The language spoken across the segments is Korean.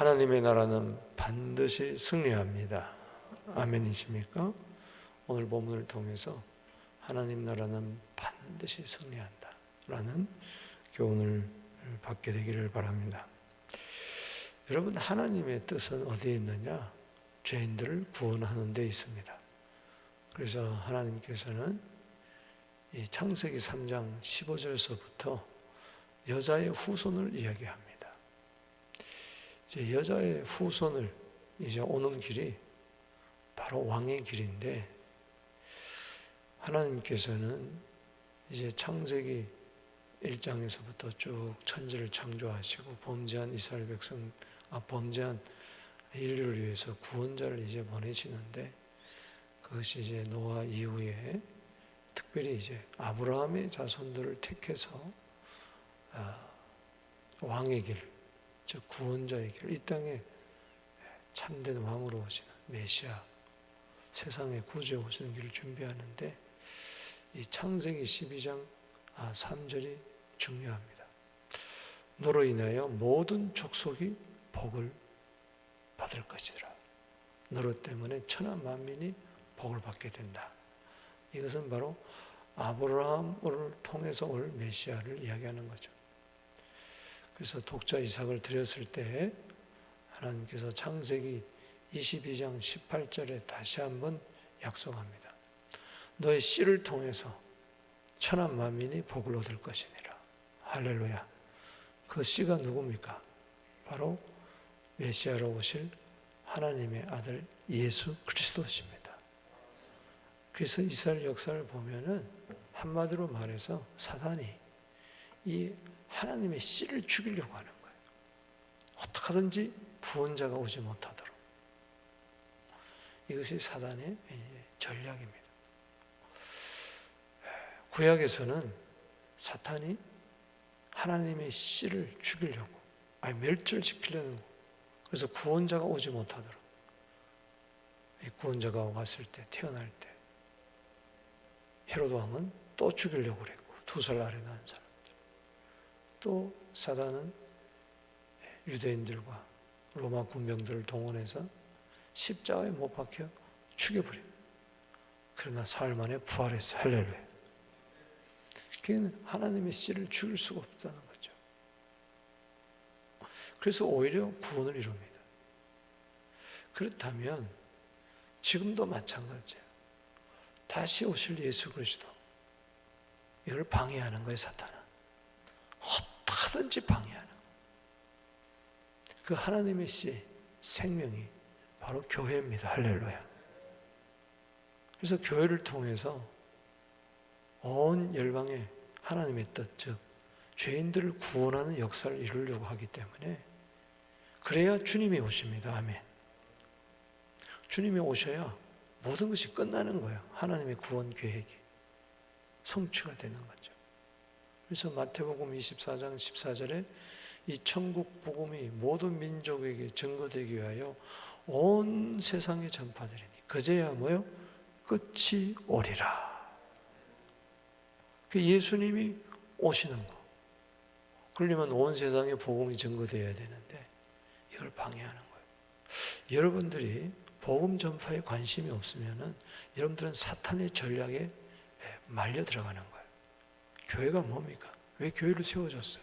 하나님의 나라는 반드시 승리합니다. 아멘이십니까? 오늘 본문을 통해서 하나님 나라는 반드시 승리한다 라는 교훈을 받게 되기를 바랍니다. 여러분, 하나님의 뜻은 어디에 있느냐? 죄인들을 구원하는 데 있습니다. 그래서 하나님께서는 이 창세기 3장 15절서부터 여자의 후손을 이야기합니다. 이제 여자의 후손을 이제 오는 길이 바로 왕의 길인데, 하나님께서는 이제 창세기 1장에서부터 쭉 천지를 창조하시고 범죄한 이스라엘 백성, 범죄한 인류를 위해서 구원자를 이제 보내시는데, 그것이 이제 노아 이후에 특별히 이제 아브라함의 자손들을 택해서 왕의 길, 즉 구원자의 길, 이 땅에 참된 왕으로 오시는 메시아, 세상의 구주에 오시는 길을 준비하는데, 이 창세기 12장 3절이 중요합니다. 너로 인하여 모든 족속이 복을 받을 것이라. 너로 때문에 천하 만민이 복을 받게 된다. 이것은 바로 아브라함을 통해서 올 메시아를 이야기하는 거죠. 그래서 독자 이삭을 드렸을 때 하나님께서 창세기 22장 18절에 다시 한번 약속합니다. 너의 씨를 통해서 천하 만민이 복을 얻을 것이니라. 할렐루야. 그 씨가 누굽니까? 바로 메시아로 오실 하나님의 아들 예수 그리스도십니다. 그래서 이스라엘 역사를 보면은 한마디로 말해서 사단이 이 하나님의 씨를 죽이려고 하는 거예요. 어떻게 하든지 구원자가 오지 못하도록. 이것이 사단의 전략입니다. 구약에서는 사탄이 하나님의 씨를 죽이려고, 멸절시키려는 거. 그래서 구원자가 오지 못하도록. 구원자가 왔을 때, 태어날 때 헤로드 왕은 또 죽이려고 그랬고, 2살 아래 낳은 사람들. 또 사단은 유대인들과 로마 군병들을 동원해서 십자가에 못 박혀 죽여버립니다. 그러나 사흘 만에 부활했어요. 할렐루야. 그는 하나님의 씨를 죽일 수가 없다는 거죠. 그래서 오히려 구원을 이룹니다. 그렇다면 지금도 마찬가지예요. 다시 오실 예수 그리스도, 이걸 방해하는 거예요. 사탄은 어떻게든지 방해하는 거예요. 그 하나님의 씨, 생명이 바로 교회입니다. 할렐루야. 그래서 교회를 통해서 온 열방에 하나님의 뜻, 즉 죄인들을 구원하는 역사를 이루려고 하기 때문에, 그래야 주님이 오십니다. 아멘. 주님이 오셔야 모든 것이 끝나는 거예요. 하나님의 구원 계획이 성취가 되는 거죠. 그래서 마태복음 24장 14절에 이 천국 복음이 모든 민족에게 증거되기 위하여 온 세상에 전파되리니 그제야 뭐요? 끝이 오리라. 그 예수님이 오시는 거. 그러려면 온 세상에 복음이 증거되어야 되는데 이걸 방해하는 거예요. 여러분들이 복음 전파에 관심이 없으면은 여러분들은 사탄의 전략에 말려 들어가는 거예요. 교회가 뭡니까? 왜 교회를 세워졌어요?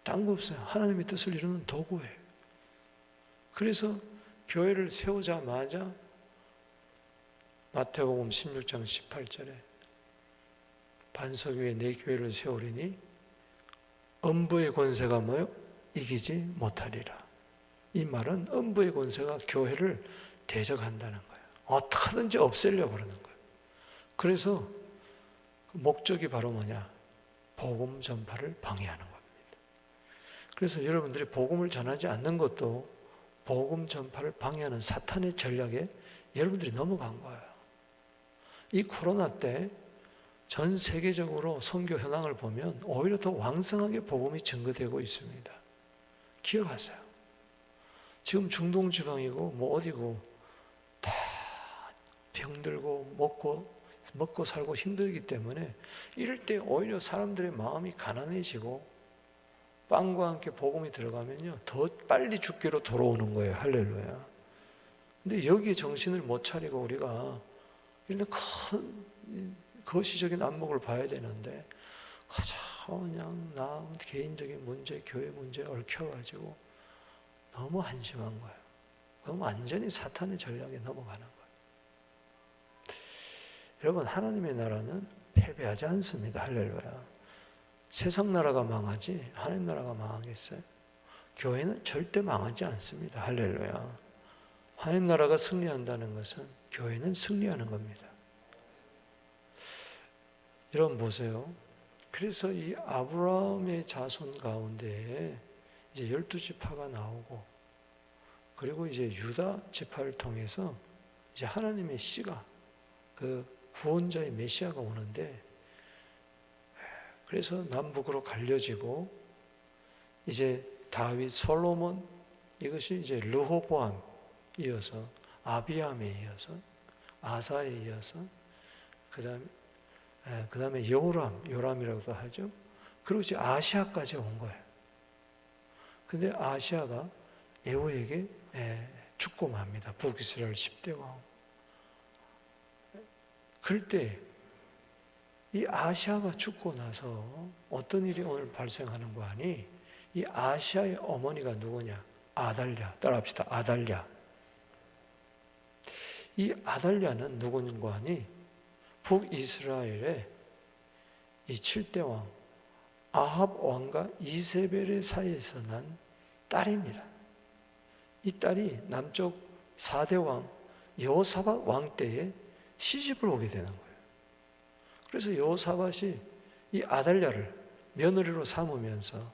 딴 거 없어요. 하나님의 뜻을 이루는 도구예요. 그래서 교회를 세우자마자 마태복음 16장 18절에 반석 위에 내 교회를 세우리니 음부의 권세가 뭐요? 이기지 못하리라. 이 말은 음부의 권세가 교회를 대적한다는 거예요. 어떻게든지 없애려고 그러는 거예요. 그래서 목적이 바로 뭐냐? 복음 전파를 방해하는 겁니다. 그래서 여러분들이 복음을 전하지 않는 것도 복음 전파를 방해하는 사탄의 전략에 여러분들이 넘어간 거예요. 이 코로나 때 전 세계적으로 선교 현황을 보면 오히려 더 왕성하게 복음이 증거되고 있습니다. 기억하세요. 지금 중동 지방이고 뭐 어디고 다 병들고 먹고 살고 힘들기 때문에 이럴 때 오히려 사람들의 마음이 가난해지고 빵과 함께 복음이 들어가면요, 더 빨리 죽기로 돌아오는 거예요. 할렐루야. 근데 여기에 정신을 못 차리고 우리가 이런 큰 거시적인 안목을 봐야 되는데, 가장 그냥 나 개인적인 문제, 교회 문제에 얽혀가지고 너무 한심한 거예요. 그럼 완전히 사탄의 전략에 넘어가는 거예요. 여러분, 하나님의 나라는 패배하지 않습니다. 할렐루야. 세상 나라가 망하지 하나님 나라가 망하겠어요? 교회는 절대 망하지 않습니다. 할렐루야. 하나님 나라가 승리한다는 것은 교회는 승리하는 겁니다. 여러분 보세요. 그래서 이 아브라함의 자손 가운데 이제 12지파가 나오고, 그리고 이제 유다 지파를 통해서 이제 하나님의 씨가, 그 구원자의 메시아가 오는데, 그래서 남북으로 갈려지고, 이제 다윗, 솔로몬, 이것이 이제 르호보암 이어서 아비암에 이어서 아사에 이어서 그 다음에 요람이라고도 하죠. 그리고 이제 아시아까지 온 거예요. 근데 아시아가 에호에게 죽고 맙니다. 북이스라엘 10대 왕. 그럴 때 이 아시아가 죽고 나서 어떤 일이 오늘 발생하는 거 아니? 이 아시아의 어머니가 누구냐? 아달랴. 따라합시다. 아달랴. 이 아달랴는 누구인가 하니? 북이스라엘의 이 7대 왕 아합 왕과 이세벨의 사이에서 난 딸입니다. 이 딸이 남쪽 4대 왕 여호사밧 왕 때에 시집을 오게 되는 거예요. 그래서 여호사밧이 이 아달랴를 며느리로 삼으면서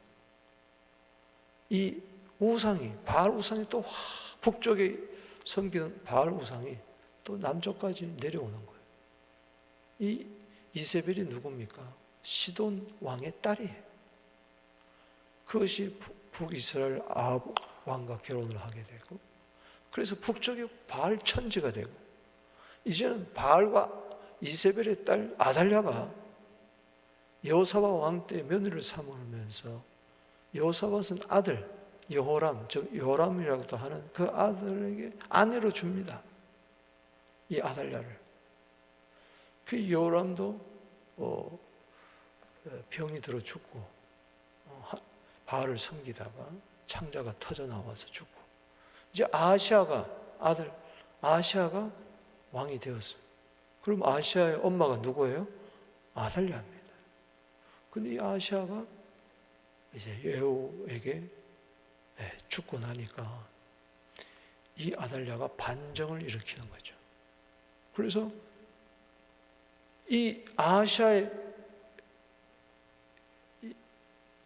이 우상이, 바알 우상이 또 북쪽에 섬기는 바알 우상이 또 남쪽까지 내려오는 거예요. 이 이세벨이 누굽니까? 시돈 왕의 딸이에요. 그것이 북이스라엘 아합 왕과 결혼을 하게 되고, 그래서 북쪽이 바알 천지가 되고, 이제는 바알과 이세벨의 딸 아달랴가 여호사밧 왕 때 며느리를 삼으면서 여호사밧은 아들 여호람, 즉 요람이라고도 하는 그 아들에게 아내로 줍니다. 이 아달랴를. 그 요람도 병이 들어 죽고, 바알을 섬기다가 창자가 터져 나와서 죽고, 이제 아시아가 왕이 되었어요. 그럼 아시아의 엄마가 누구예요? 아달랴입니다. 근데 이 아시아가 이제 예후에게 죽고 나니까 이 아달랴가 반정을 일으키는 거죠. 그래서 이 아시아의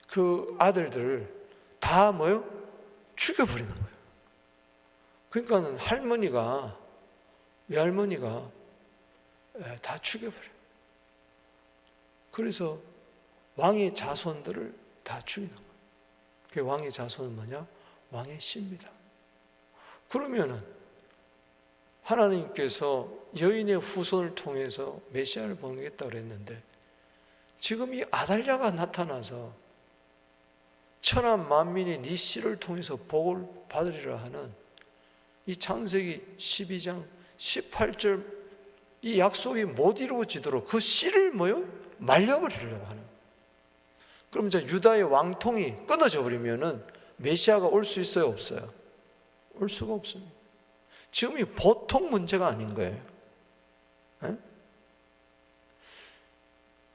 그 아들들을 다 뭐요? 죽여버리는 거예요. 그러니까는 외할머니가 다 죽여버려요. 그래서 왕의 자손들을 다 죽이는 거예요. 그 왕의 자손은 뭐냐? 왕의 씨입니다. 그러면은 하나님께서 여인의 후손을 통해서 메시아를 보내겠다고 했는데, 지금 이 아달랴가 나타나서 천한 만민이 네 씨를 통해서 복을 받으리라 하는 이 창세기 12장 18절 이 약속이 못 이루어지도록 그 씨를 말려버리려고 하는. 그럼 이제 유다의 왕통이 끊어져 버리면은 메시아가 올 수 있어요, 없어요? 올 수가 없습니다. 지금이 보통 문제가 아닌 거예요.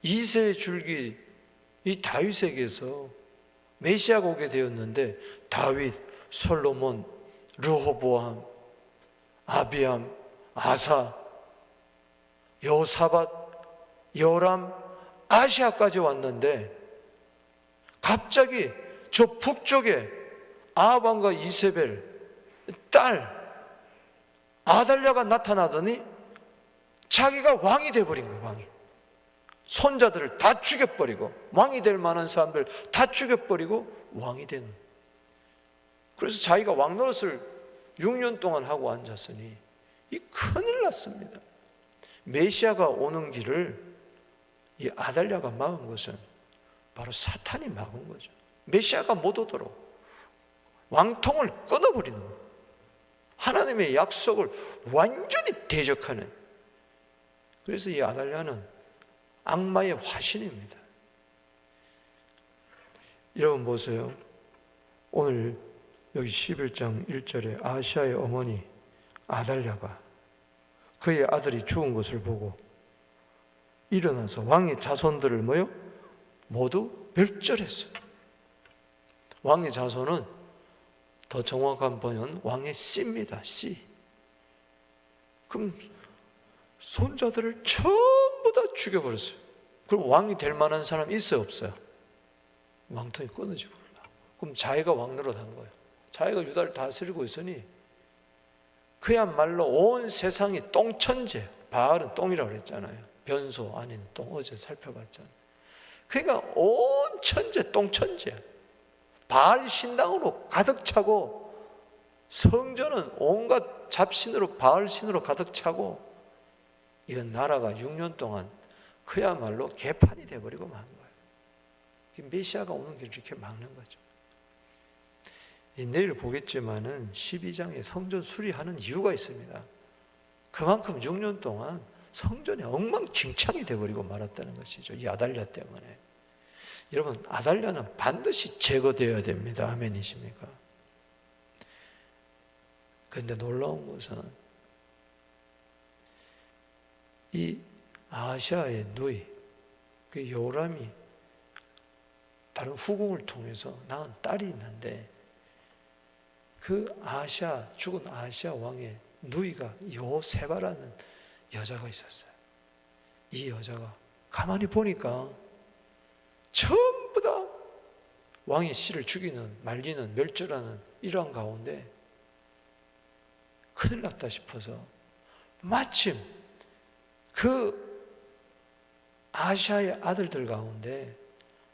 이세의 줄기 이 다윗에게서 메시아가 오게 되었는데, 다윗, 솔로몬, 르호보암, 아비암, 아사, 여호사밧, 요람, 아시아까지 왔는데, 갑자기 저 북쪽에 아합 왕과 이세벨 딸 아달랴가 나타나더니 자기가 왕이 돼버린 거예요. 왕이. 손자들을 다 죽여버리고, 왕이 될 만한 사람들 다 죽여버리고 왕이 되는. 그래서 자기가 왕 노릇을 6년 동안 하고 앉았으니 이 큰일 났습니다. 메시아가 오는 길을 이 아달랴가 막은 것은 바로 사탄이 막은 거죠. 메시아가 못 오도록 왕통을 끊어버리는 거예요. 하나님의 약속을 완전히 대적하는. 그래서 이 아달랴는 악마의 화신입니다. 여러분 보세요. 오늘 여기 11장 1절에 아시아의 어머니 아달랴가 그의 아들이 죽은 것을 보고 일어나서 왕의 자손들을 뭐요? 모두 멸절했어요. 왕의 자손은 더 정확한 번역은 왕의 씨입니다. 씨. 그럼 손자들을 전부 다 죽여버렸어요. 그럼 왕이 될 만한 사람 있어요? 없어요? 왕통이 끊어지고. 그럼 자기가 왕 노릇한 거예요. 자기가 유다를 다스리고 있으니 그야말로 온 세상이 똥천재. 바알은 똥이라고 그랬잖아요. 변소 아닌 똥. 어제 살펴봤잖아요. 그러니까 온 천재 똥천재야. 바알 신당으로 가득 차고 성전은 온갖 잡신으로 바알 신으로 가득 차고 이건 나라가 6년 동안 그야말로 개판이 돼버리고 만 거예요. 메시아가 오는 길을 이렇게 막는 거죠. 내일 보겠지만은 12장에 성전 수리하는 이유가 있습니다. 그만큼 6년 동안 성전이 엉망진창이 돼버리고 말았다는 것이죠. 이 아달랴 때문에. 여러분, 아달랴는 반드시 제거되어야 됩니다. 아멘이십니까? 그런데 놀라운 것은 이 아시아의 누이, 그 요람이 다른 후궁을 통해서 낳은 딸이 있는데 그 죽은 아시아 왕의 누이가 요세바라는 여자가 있었어요. 이 여자가 가만히 보니까 전부 다 왕의 씨를 죽이는, 말리는, 멸절하는 이러한 가운데 큰일 났다 싶어서 마침 그 아시아의 아들들 가운데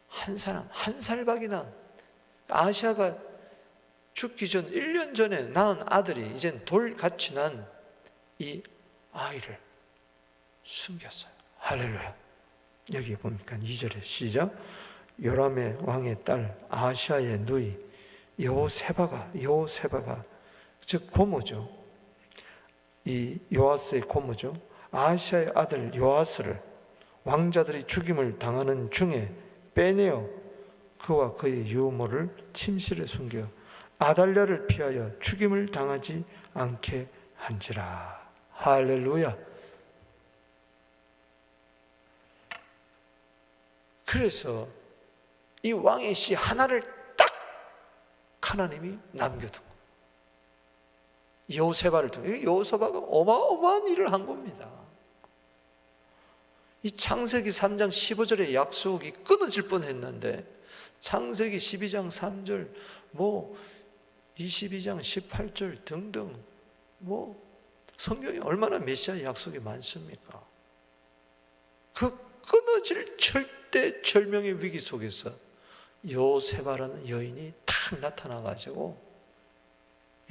한 사람, 한 살밖에 난 아시아가 죽기 전 1년 전에 낳은 아들이 이젠 돌같이 난 이 아이를 숨겼어요. 할렐루야. 여기 보니까 2절에 시작. 요람의 왕의 딸 아시아의 누이 여호세바가 즉 고모죠. 이 요아스의 고모죠. 아시아의 아들 요아스를 왕자들이 죽임을 당하는 중에 빼내어 그와 그의 유모를 침실에 숨겨 아달랴를 피하여 죽임을 당하지 않게 한지라. 할렐루야. 그래서 이 왕의 씨 하나를 딱 하나님이 남겨둔 거예요. 여호세바를 통해. 여호세바가 어마어마한 일을 한 겁니다. 이 창세기 3장 15절의 약속이 끊어질 뻔했는데 창세기 12장 3절 22장 18절 등등 성경에 얼마나 메시아의 약속이 많습니까? 그 끊어질 절대절명의 위기 속에서 요세바라는 여인이 탁 나타나가지고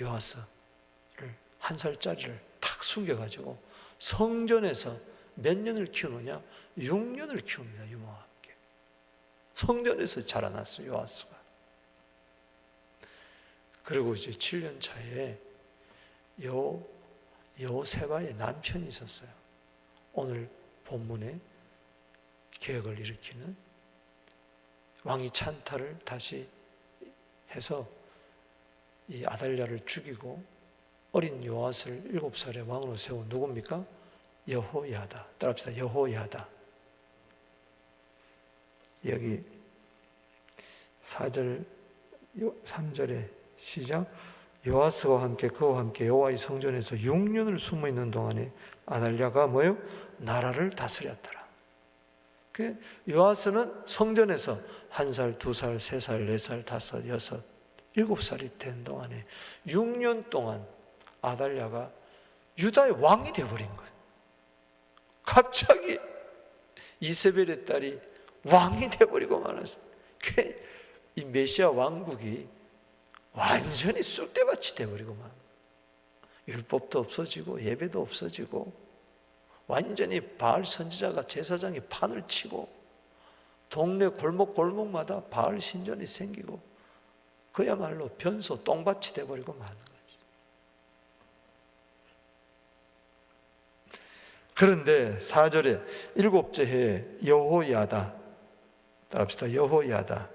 요아스를 한 살짜리를 탁 숨겨가지고 성전에서 몇 년을 키우느냐? 6년을 키웁니다. 유모와 함께. 성전에서 자라났어요. 요아스가. 그리고 이제 7년 차에 여호세바의 남편이 있었어요. 오늘 본문에 개혁을 일으키는 왕이 찬탈을 다시 해서 이 아달랴를 죽이고 어린 요아스를 7살의 왕으로 세운 누굽니까? 여호야다. 따라합시다. 여호야다. 여기 4절 3절에 시작. 요아스와 함께 그와 함께 여호와의 성전에서 6년을 숨어 있는 동안에 아달랴가 뭐요? 나라를 다스렸더라. 그 요아스는 성전에서 1살, 2살, 3살, 4살, 5, 6, 7살이 된 동안에 6년 동안 아달랴가 유다의 왕이 되어버린 거예요. 갑자기 이세벨의 딸이 왕이 되어버리고 말았어요. 이 메시아 왕국이 완전히 쑥대밭이 되어버리고 말. 율법도 없어지고 예배도 없어지고 완전히 바알 선지자가 제사장이 판을 치고 동네 골목골목마다 바알 신전이 생기고 그야말로 변소 똥밭이 돼버리고 마는 거지. 그런데 4절에 일곱째 해에 여호야다, 따라합시다. 여호야다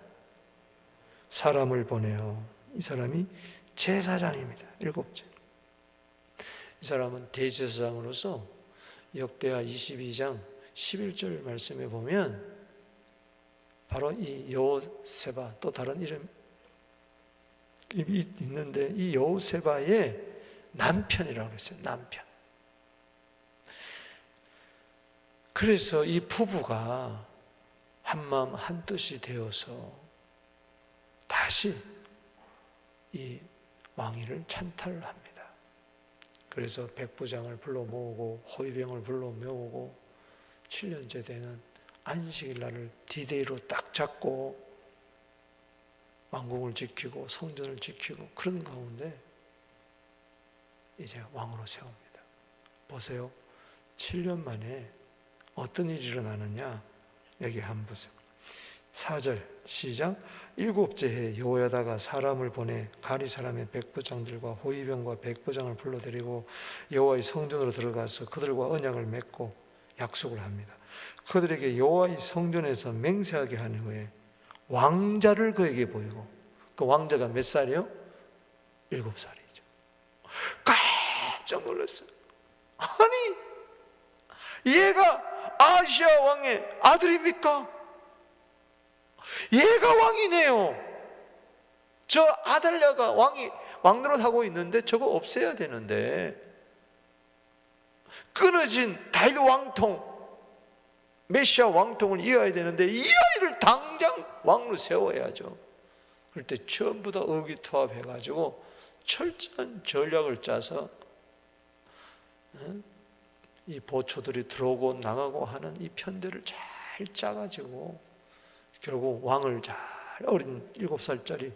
사람을 보내어, 이 사람이 제사장입니다. 일곱째. 이 사람은 대제사장으로서 역대하 22장 11절 말씀에 보면 바로 이 여호세바, 또 다른 이름이 있는데 이 여호세바의 남편이라고 했어요. 남편. 그래서 이 부부가 한마음 한뜻이 되어서 다시 이 왕위를 찬탈을 합니다. 그래서 백부장을 불러 모으고 호위병을 불러 모으고 7년째 되는 안식일 날을 디데이로 딱 잡고 왕궁을 지키고 성전을 지키고 그런 가운데 이제 왕으로 세웁니다. 보세요. 7년 만에 어떤 일이 일어나느냐? 여기 한번 보세요. 4절 시작. 일곱째 해 여호야다가 사람을 보내 가리 사람의 백부장들과 호위병과 백부장을 불러들이고 여호와의 성전으로 들어가서 그들과 언약을 맺고 약속을 합니다. 그들에게 여호와의 성전에서 맹세하게 한 후에 왕자를 그에게 보이고, 그 왕자가 몇 살이요? 7살이죠. 깜짝 놀랐어요. 아니, 얘가 아시아 왕의 아들입니까? 얘가 왕이네요. 저 아달랴가 왕노릇하고 있는데 저거 없애야 되는데, 끊어진 다윗 왕통, 메시아 왕통을 이어야 되는데 이 아이를 당장 왕으로 세워야죠. 그럴 때 전부 다 의기투합해가지고 철저한 전략을 짜서 이 보초들이 들어오고 나가고 하는 이 편대를 잘 짜가지고 결국 왕을 잘, 어린 7살짜리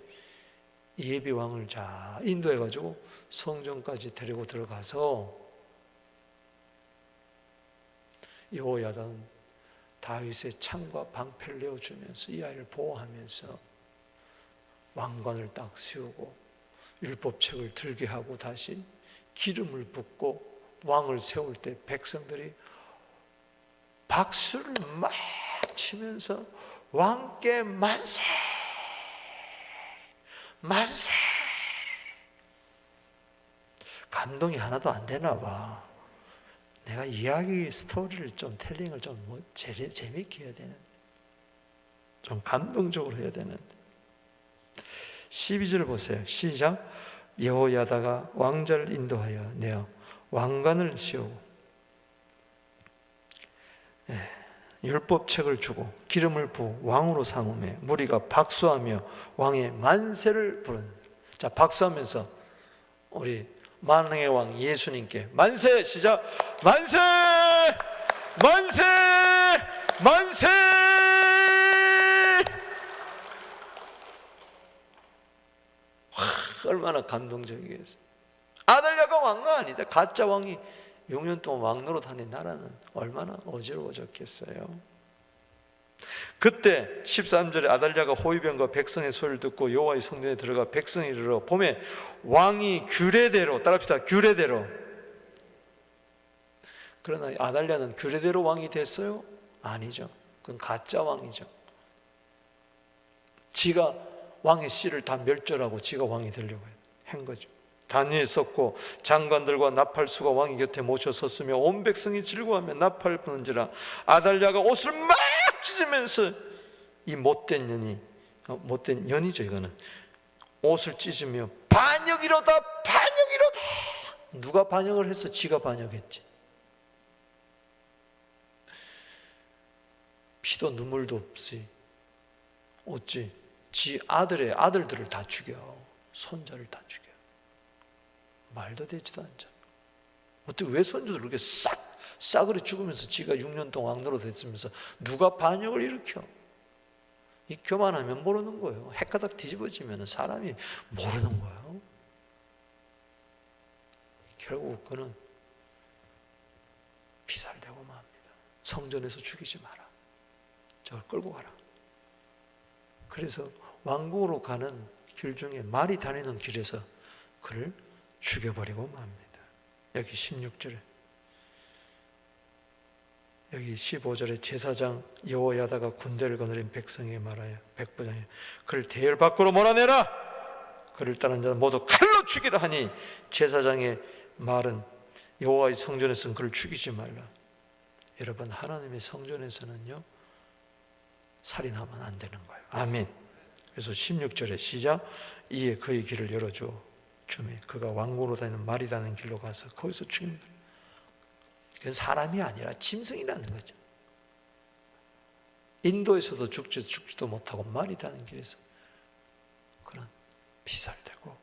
예비 왕을 잘 인도해가지고 성전까지 데리고 들어가서 여호야다는 다윗의 창과 방패를 내어주면서 이 아이를 보호하면서 왕관을 딱 세우고 율법책을 들게 하고 다시 기름을 붓고 왕을 세울 때 백성들이 박수를 막 치면서 왕께 만세! 만세! 감동이 하나도 안 되나 봐. 내가 이야기 스토리를 좀 텔링을 좀 재밌게 해야 되는데, 좀 감동적으로 해야 되는데. 12절 보세요. 시작. 여호야다가 왕자를 인도하여 내어 왕관을 씌우고 율법책을 주고 기름을 부어 왕으로 삼음에 무리가 박수하며 왕의 만세를 부른. 자, 박수하면서 우리 만왕의 왕 예수님께 만세! 시작! 만세! 만세! 만세! 얼마나 감동적이겠어요. 아달랴가 왕가 아니다. 가짜 왕이 6년 동안 왕노릇하는 나라는 얼마나 어지러워졌겠어요. 그때 13절에 아달랴가 호위병과 백성의 소리를 듣고 여호와의 성전에 들어가 백성이 이르러 봄에 왕이 규례대로, 따라합시다. 규례대로. 그러나 아달랴는 규례대로 왕이 됐어요? 아니죠. 그건 가짜 왕이죠. 지가 왕의 씨를 다 멸절하고 지가 왕이 되려고 한 거죠. 단위에 섰고 장관들과 나팔수가 왕의 곁에 모셔 섰으며 온 백성이 즐거워하며 나팔 부는지라. 아달랴가 옷을 막 찢으면서, 이 못된 년이, 못된 년이죠 이거는, 옷을 찢으며 반역이로다 반역이로다. 누가 반역을 했어? 지가 반역했지. 피도 눈물도 없이 어찌 지 아들들을 다 죽여, 손자를 다 죽여. 말도 되지도 않잖아. 어떻게 왜 손주들 그렇게 싸그리 죽으면서 지가 6년 동안 왕노릇 했으면서 누가 반역을 일으켜? 이 교만하면 모르는 거예요. 헷가닥 뒤집어지면 사람이 모르는 거예요. 결국 그는 피살되고 맙니다. 성전에서 죽이지 마라. 저걸 끌고 가라. 그래서 왕궁으로 가는 길 중에 말이 다니는 길에서 그를 죽여버리고 맙니다. 여기 16절에, 여기 15절에 제사장 여호야다가 군대를 거느린 백성에게 말하여 백부장이 그를 대열 밖으로 몰아내라. 그를 따른 자는 모두 칼로 죽이라 하니 제사장의 말은 여호와의 성전에서는 그를 죽이지 말라. 여러분, 하나님의 성전에서는요 살인하면 안 되는 거예요. 아멘. 그래서 16절에 시작. 이에 그의 길을 열어줘 주매 그가 왕궁으로 다니는 말이 다니는 길로 가서 거기서 죽입니다. 그건 사람이 아니라 짐승이라는 거죠. 인도에서도 죽지도 못하고 말이 다니는 길에서 그런 피살되고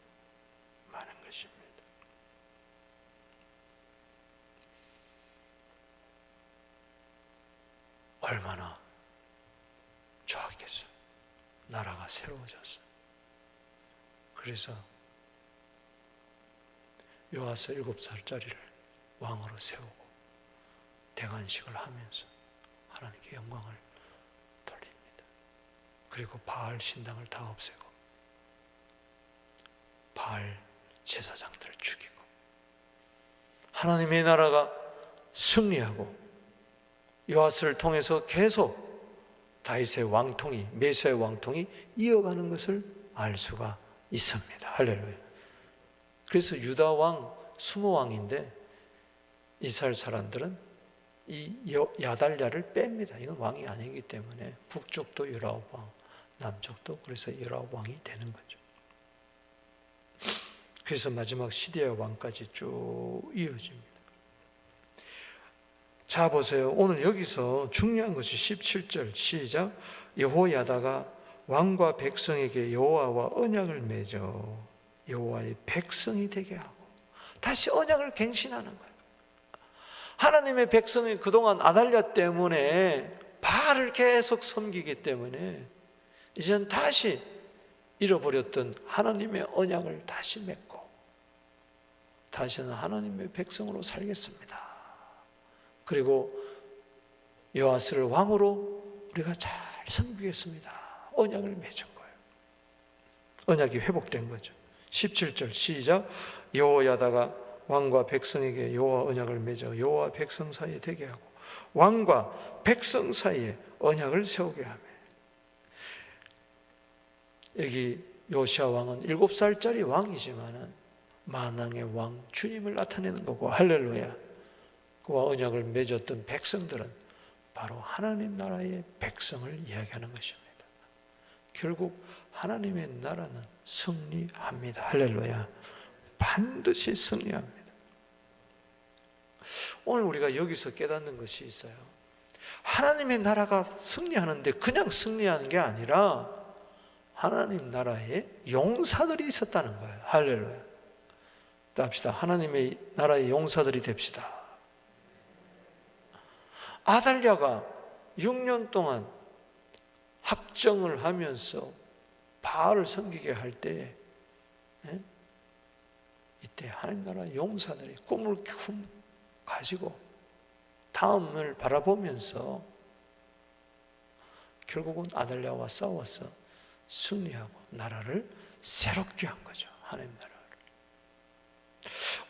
마는 것입니다. 얼마나 좋았겠어요. 나라가 새로워졌어요. 그래서 요아스 7살짜리를 왕으로 세우고 대관식을 하면서 하나님께 영광을 돌립니다. 그리고 바알 신당을 다 없애고 바알 제사장들을 죽이고 하나님의 나라가 승리하고 요아스를 통해서 계속 다윗의 왕통이, 메시아의 왕통이 이어가는 것을 알 수가 있습니다. 할렐루야. 그래서 유다 왕 20왕인데 이스라엘 사람들은 이 야달랴를 뺍니다. 이건 왕이 아니기 때문에 북쪽도 19왕, 남쪽도 그래서 19왕이 되는 거죠. 그래서 마지막 시디아 왕까지 쭉 이어집니다. 자 보세요. 오늘 여기서 중요한 것이 17절 시작. 여호야다가 왕과 백성에게 여호와와 언약을 맺어 여호와의 백성이 되게 하고 다시 언약을 갱신하는 거예요. 하나님의 백성이 그동안 아달랴 때문에 바알을 계속 섬기기 때문에 이제는 다시 잃어버렸던 하나님의 언약을 다시 맺고 다시는 하나님의 백성으로 살겠습니다. 그리고 요아스를 왕으로 우리가 잘 섬기겠습니다. 언약을 맺은 거예요. 언약이 회복된 거죠. 17절 시작. 여호야다가 왕과 백성에게 여호와 언약을 맺어 여호와 백성 사이에 되게 하고 왕과 백성 사이에 언약을 세우게 하며 여기 요시야 왕은 7살짜리 왕이지만 만왕의 왕 주님을 나타내는 거고 할렐루야. 그와 언약을 맺었던 백성들은 바로 하나님 나라의 백성을 이야기하는 것입니다. 결국 하나님의 나라는 승리합니다. 할렐루야. 반드시 승리합니다. 오늘 우리가 여기서 깨닫는 것이 있어요. 하나님의 나라가 승리하는데 그냥 승리하는 게 아니라 하나님 나라에 용사들이 있었다는 거예요. 할렐루야. 합시다. 하나님의 나라의 용사들이 됩시다. 아달랴가 6년 동안 합정을 하면서 바알을 섬기게 할 때 이때 하나님 나라 용사들이 꿈을 가지고 다음을 바라보면서 결국은 아달랴와 싸워서 승리하고 나라를 새롭게 한 거죠. 하나님 나라를.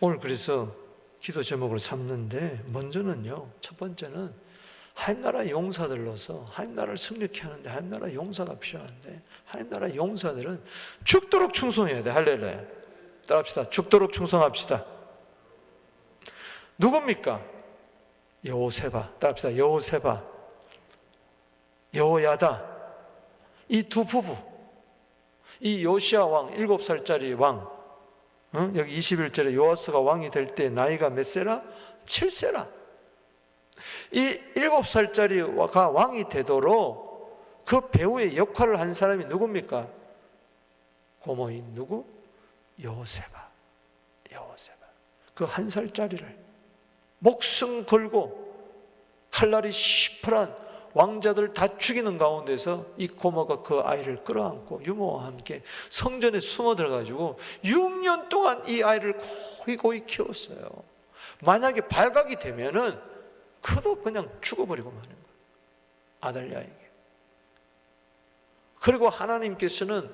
오늘 그래서 기도 제목을 삼는데 먼저는요, 첫 번째는 하나님 나라 용사들로서 하나님 나라를 승리케 하는데 하나님 나라 용사가 필요한데 하나님 나라 용사들은 죽도록 충성해야 돼. 할렐루야. 따라합시다. 죽도록 충성합시다. 누굽니까? 여호세바. 따라합시다. 여호세바, 여호야다. 이 두 부부, 이 요시야 왕 7살짜리 왕, 여기 21절에 요아스가 왕이 될 때 나이가 몇 세라? 7세라. 이 7살짜리가 왕이 되도록 그 배후의 역할을 한 사람이 누굽니까? 고모인 누구? 여호세바. 여호세바. 그 1살짜리를 목숨 걸고 칼날이 시퍼런 왕자들 다 죽이는 가운데서 이 고모가 그 아이를 끌어안고 유모와 함께 성전에 숨어 들어가지고 6년 동안 이 아이를 고이 키웠어요. 만약에 발각이 되면은 그도 그냥 죽어버리고 마는 거예요. 아달랴에게. 그리고 하나님께서는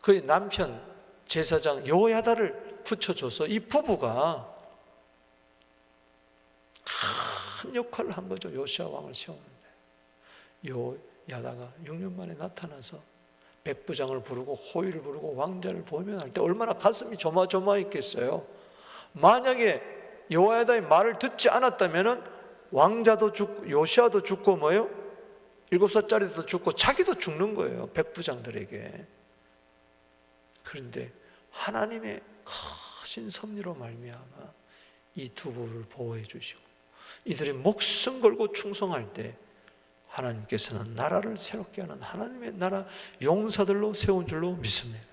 그의 남편 제사장 여호야다를 붙여줘서 이 부부가 큰 역할을 한 거죠. 요시아 왕을 세우는데. 여호야다가 6년 만에 나타나서 백부장을 부르고 호위를 부르고 왕자를 보면할 때 얼마나 가슴이 조마조마했겠어요. 만약에 여호야다의 말을 듣지 않았다면은 왕자도 죽고 요시아도 죽고 뭐요? 7살짜리도 죽고 자기도 죽는 거예요. 백부장들에게. 그런데 하나님의 크신 섭리로 말미암아 이 두 부부를 보호해 주시고 이들이 목숨 걸고 충성할 때 하나님께서는 나라를 새롭게 하는 하나님의 나라 용사들로 세운 줄로 믿습니다.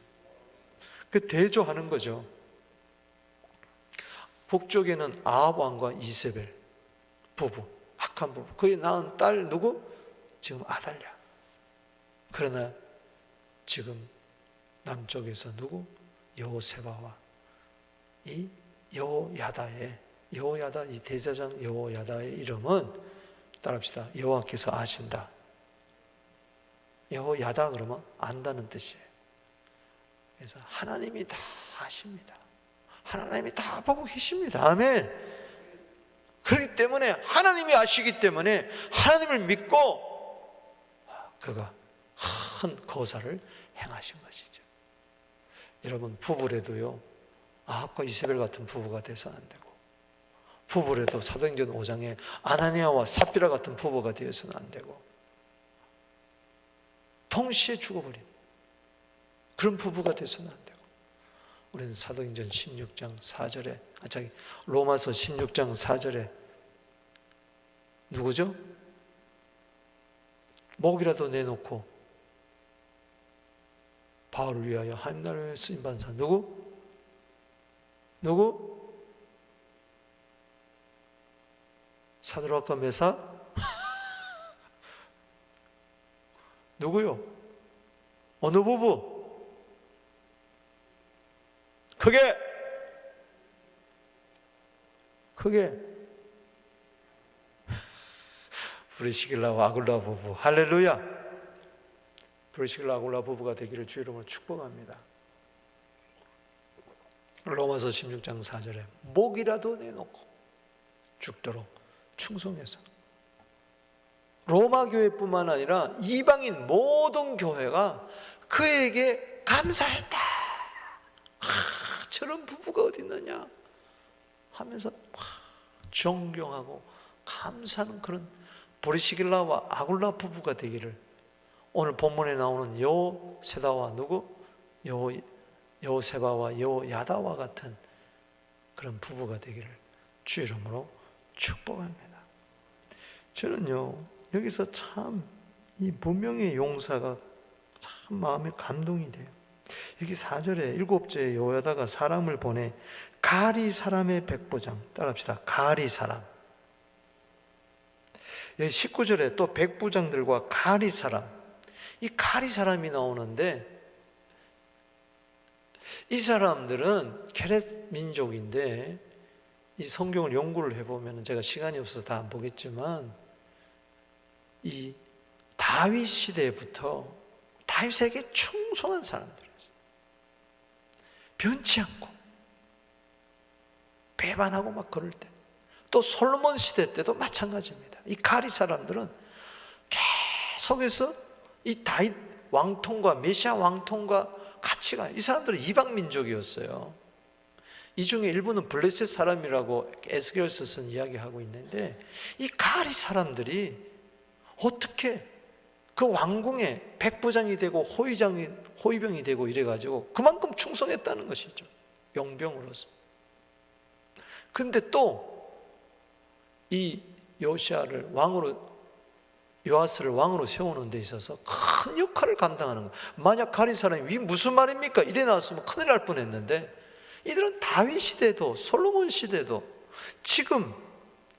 그 대조하는 거죠. 북쪽에는 아합 왕과 이세벨 부부, 악한 부부. 그의 낳은 딸 누구? 지금 아달랴. 그러나 지금 남쪽에서 누구? 여호세바와 이 여호야다 이 대제사장 여호야다의 이름은 따라합시다. 여호와께서 아신다. 여호야다 그러면 안다는 뜻이에요. 그래서 하나님이 다 아십니다. 하나님이 다 보고 계십니다. 아멘. 그렇기 때문에 하나님이 아시기 때문에 하나님을 믿고 그가 큰 거사를 행하신 것이죠. 여러분 부부래도요 아합과 이세벨 같은 부부가 돼서는 안 되고 부부래도 사도행전 5장에 아나니아와 삽비라 같은 부부가 되어서는 안 되고 동시에 죽어버린 그런 부부가 돼서는 안 되고 우리는 사도행전 16장 4절에 로마서 16장 4절에 누구죠? 목이라도 내놓고 바울을 위하여 하나님 나라에 쓰임받은 사람 누구? 사드락과 메사? 누구요? 어느 부부? 크게 브리시길라와 아굴라 부부. 할렐루야. 브리시길라 아굴라 부부가 되기를 주 이름으로 축복합니다. 로마서 16장 4절에 목이라도 내놓고 죽도록 충성해서 로마 교회뿐만 아니라 이방인 모든 교회가 그에게 감사했다. 저런 부부가 어디 있느냐 하면서 존경하고 감사하는 그런 브리시길라와 아굴라 부부가 되기를 오늘 본문에 나오는 여호세다와 누구? 여호세바와 여호야다와 같은 그런 부부가 되기를 주 이름으로 축복합니다. 저는요 여기서 참 이 무명의 용사가 참 마음에 감동이 돼요. 여기 4절에 일곱째 여호야다가 사람을 보내 가리 사람의 백부장 따라합시다. 가리 사람. 여기 19절에 또 백부장들과 가리 사람. 이 가리 사람이 나오는데 이 사람들은 게렛 민족인데 이 성경을 연구를 해보면 제가 시간이 없어서 다 안 보겠지만 이 다윗 시대부터 다윗에게 충성한 사람들이었어요. 변치 않고 배반하고 막 그럴 때 또 솔로몬 시대 때도 마찬가지입니다. 이 가리 사람들은 계속해서 이 다윗 왕통과 메시아 왕통과 같이 가요. 이 사람들은 이방 민족이었어요. 이 중에 일부는 블레셋 사람이라고 에스겔서 쓴 이야기하고 있는데 이 가리 사람들이 어떻게 그 왕궁에 백부장이 되고 호위병이 되고 이래가지고 그만큼 충성했다는 것이죠. 용병으로서. 근데 또 이 요시아를 요아스를 왕으로 세우는 데 있어서 큰 역할을 감당하는 거예요. 만약 가리 사람이 이게 무슨 말입니까? 이래 나왔으면 큰일 날 뻔했는데 이들은 다윗 시대도 솔로몬 시대도 지금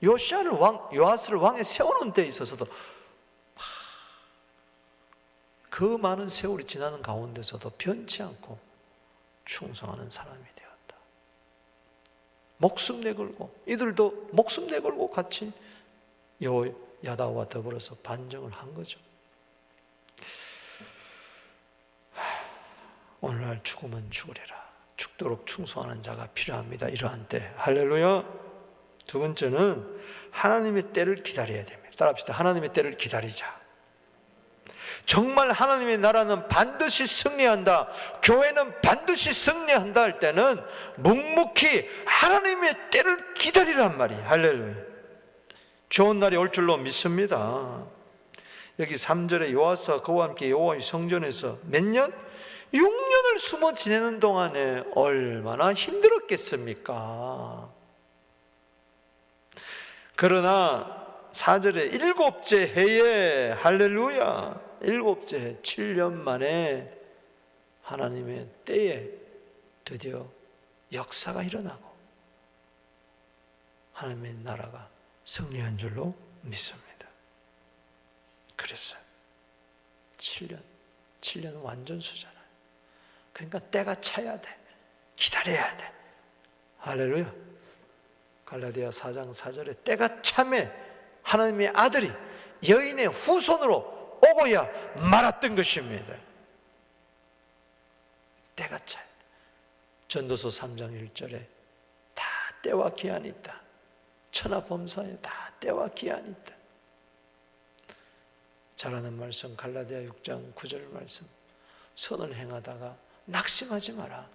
요아스를 왕에 세우는 데 있어서도 그 많은 세월이 지나는 가운데서도 변치 않고 충성하는 사람이 되었다. 목숨 내걸고 이들도 목숨 내걸고 같이 여호야다와 더불어서 반정을 한 거죠. 오늘날 죽으면 죽으리라. 죽도록 충성하는 자가 필요합니다. 이러한 때. 할렐루야. 두 번째는 하나님의 때를 기다려야 됩니다. 따라합시다. 하나님의 때를 기다리자. 정말 하나님의 나라는 반드시 승리한다, 교회는 반드시 승리한다 할 때는 묵묵히 하나님의 때를 기다리란 말이에요. 할렐루야. 좋은 날이 올 줄로 믿습니다. 여기 3절에 요아스가 그와 함께 여호와의 성전에서 몇 년? 6년을 숨어 지내는 동안에 얼마나 힘들었겠습니까? 그러나 4절에 일곱째 해에, 할렐루야, 일곱째 해, 7년 만에 하나님의 때에 드디어 역사가 일어나고 하나님의 나라가 승리한 줄로 믿습니다. 그래서 7년은 완전 수잖아요. 그러니까 때가 차야 돼. 기다려야 돼. 할렐루야. 갈라디아 4장 4절에 때가 참에 하나님의 아들이 여인의 후손으로 오고야 말았던 것입니다. 때가 차야 돼. 전도서 3장 1절에 다 때와 기한이 있다. 천하범사에 다 때와 기한이 있다. 잘하는 말씀 갈라디아 6장 9절 말씀, 선을 행하다가 낙심하지 마라.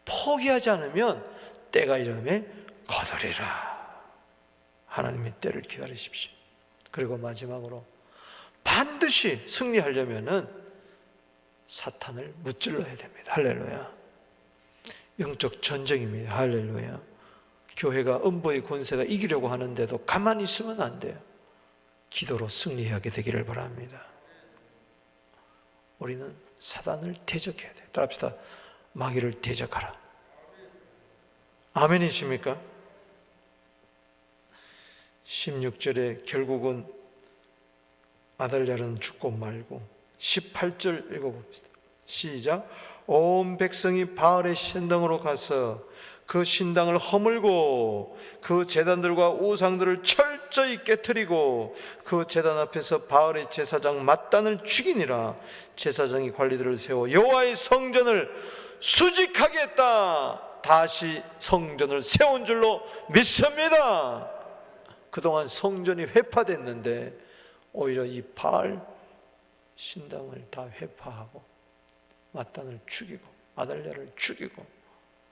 포기하지 않으면 때가 이름에 거두리라. 하나님의 때를 기다리십시오. 그리고 마지막으로 반드시 승리하려면은 사탄을 무찔러야 됩니다. 할렐루야. 영적 전쟁입니다. 할렐루야. 교회가 음부의 권세가 이기려고 하는데도 가만히 있으면 안 돼요. 기도로 승리하게 되기를 바랍니다. 우리는 사단을 대적해야 돼요. 따라합시다. 마귀를 대적하라. 아멘이십니까? 16절에 결국은 아달랴는 죽고 말고 18절 읽어봅시다. 시작. 온 백성이 바알의 신당으로 가서 그 신당을 허물고 그 제단들과 우상들을 철저히 깨트리고 그 제단 앞에서 바알의 제사장 맏단을 죽이니라. 제사장이 관리들을 세워 여호와의 성전을 수직하게 했다. 다시 성전을 세운 줄로 믿습니다. 그동안 성전이 회파됐는데 오히려 이 바알 신당을 다 회파하고 맏단을 죽이고 아달랴를 죽이고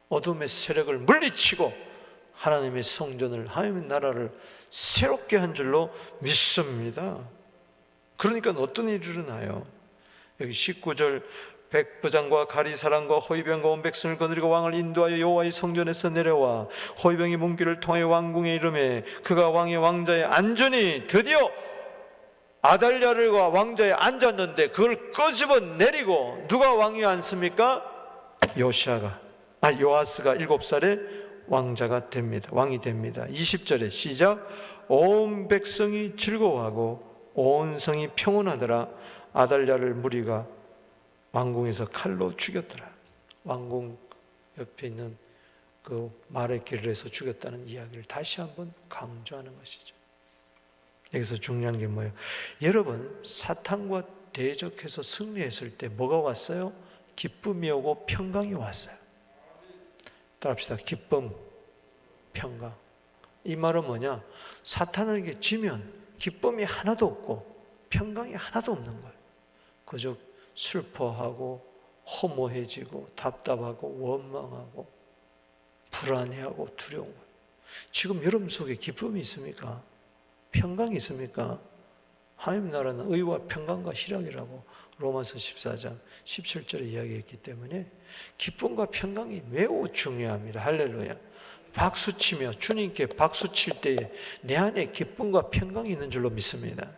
어둠의 세력을 물리치고 하나님의 성전을, 하나님의 나라를 새롭게 한 줄로 믿습니다. 그러니까 어떤 일이 일어나요? 여기 19절, 백부장과 가리사람과 호위병과 온 백성을 거느리고 왕을 인도하여 여호와의 성전에서 내려와 호위병이 문길을 통하여 왕궁에 이르매 그가 왕의 왕자에 앉으니, 드디어 아달랴가 왕자에 앉았는데 그걸 끄집어 내리고 누가 왕위에 앉습니까? 요아스가 7살에 왕자가 됩니다. 왕이 됩니다. 20절에 시작. 온 백성이 즐거워하고 온 성이 평온하더라. 아달랴를 무리가 왕궁에서 칼로 죽였더라. 왕궁 옆에 있는 그 말의 길에서 죽였다는 이야기를 다시 한번 강조하는 것이죠. 여기서 중요한 게 뭐예요? 여러분, 사탄과 대적해서 승리했을 때 뭐가 왔어요? 기쁨이 오고 평강이 왔어요. 따라합시다. 기쁨, 평강. 이 말은 뭐냐? 사탄에게 지면 기쁨이 하나도 없고 평강이 하나도 없는 거예요. 그저 슬퍼하고 허무해지고 답답하고 원망하고 불안해하고 두려운 거예요. 지금 여러분 속에 기쁨이 있습니까? 평강이 있습니까? 하나님 나라는 의와 평강과 희락이라고 로마서 14장 17절에 이야기했기 때문에 기쁨과 평강이 매우 중요합니다. 할렐루야. 박수치며 주님께 박수칠 때에 내 안에 기쁨과 평강이 있는 줄로 믿습니다.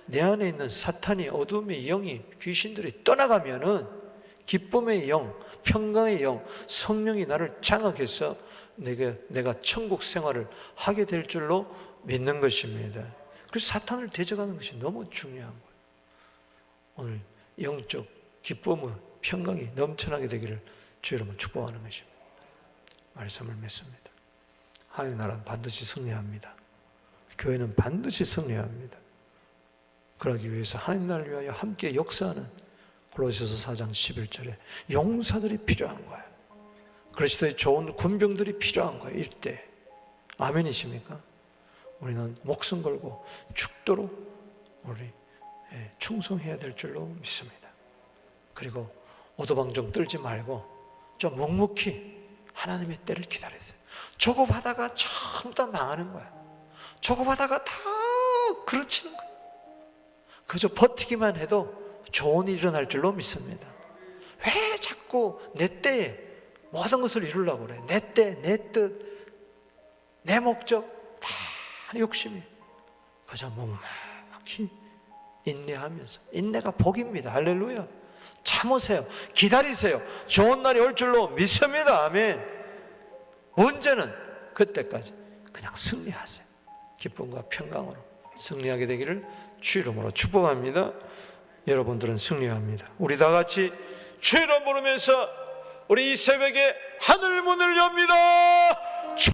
내 안에 있는 사탄이, 어둠의 영이, 귀신들이 떠나가면은 기쁨의 영, 평강의 영, 성령이 나를 장악해서 내가 천국 생활을 하게 될 줄로 믿는 것입니다. 그래서 사탄을 대적하는 것이 너무 중요한 거예요. 오늘 영적 기쁨의 평강이 넘쳐나게 되기를 주 여러분 축복하는 것입니다. 말씀을 맺습니다. 하나님의 나라는 반드시 승리합니다. 교회는 반드시 승리합니다. 그러기 위해서 하나님 나라를 위하여 함께 역사하는 골로새서 4장 11절에 용사들이 필요한 거예요. 그리스도의 좋은 군병들이 필요한 거예요. 이때. 아멘이십니까? 우리는 목숨 걸고 죽도록 우리 충성해야 될 줄로 믿습니다. 그리고 오도방정 떨지 말고 좀 묵묵히 하나님의 때를 기다리세요. 조급하다가 전부 다 망하는 거야. 조급하다가 다 그르치는 거야. 그저 버티기만 해도 좋은 일이 일어날 줄로 믿습니다. 왜 자꾸 내 때에 모든 것을 이루려고 그래? 내 때, 내 뜻, 내 목적 다 욕심이. 그저 묵묵히 인내하면서. 인내가 복입니다. 할렐루야. 참으세요. 기다리세요. 좋은 날이 올 줄로 믿습니다. 아멘. 문제는 그때까지 그냥 승리하세요. 기쁨과 평강으로 승리하게 되기를 주 이름으로 축복합니다. 여러분들은 승리합니다. 우리 다 같이 주 이름 부르면서 우리 이 새벽에 하늘 문을 엽니다.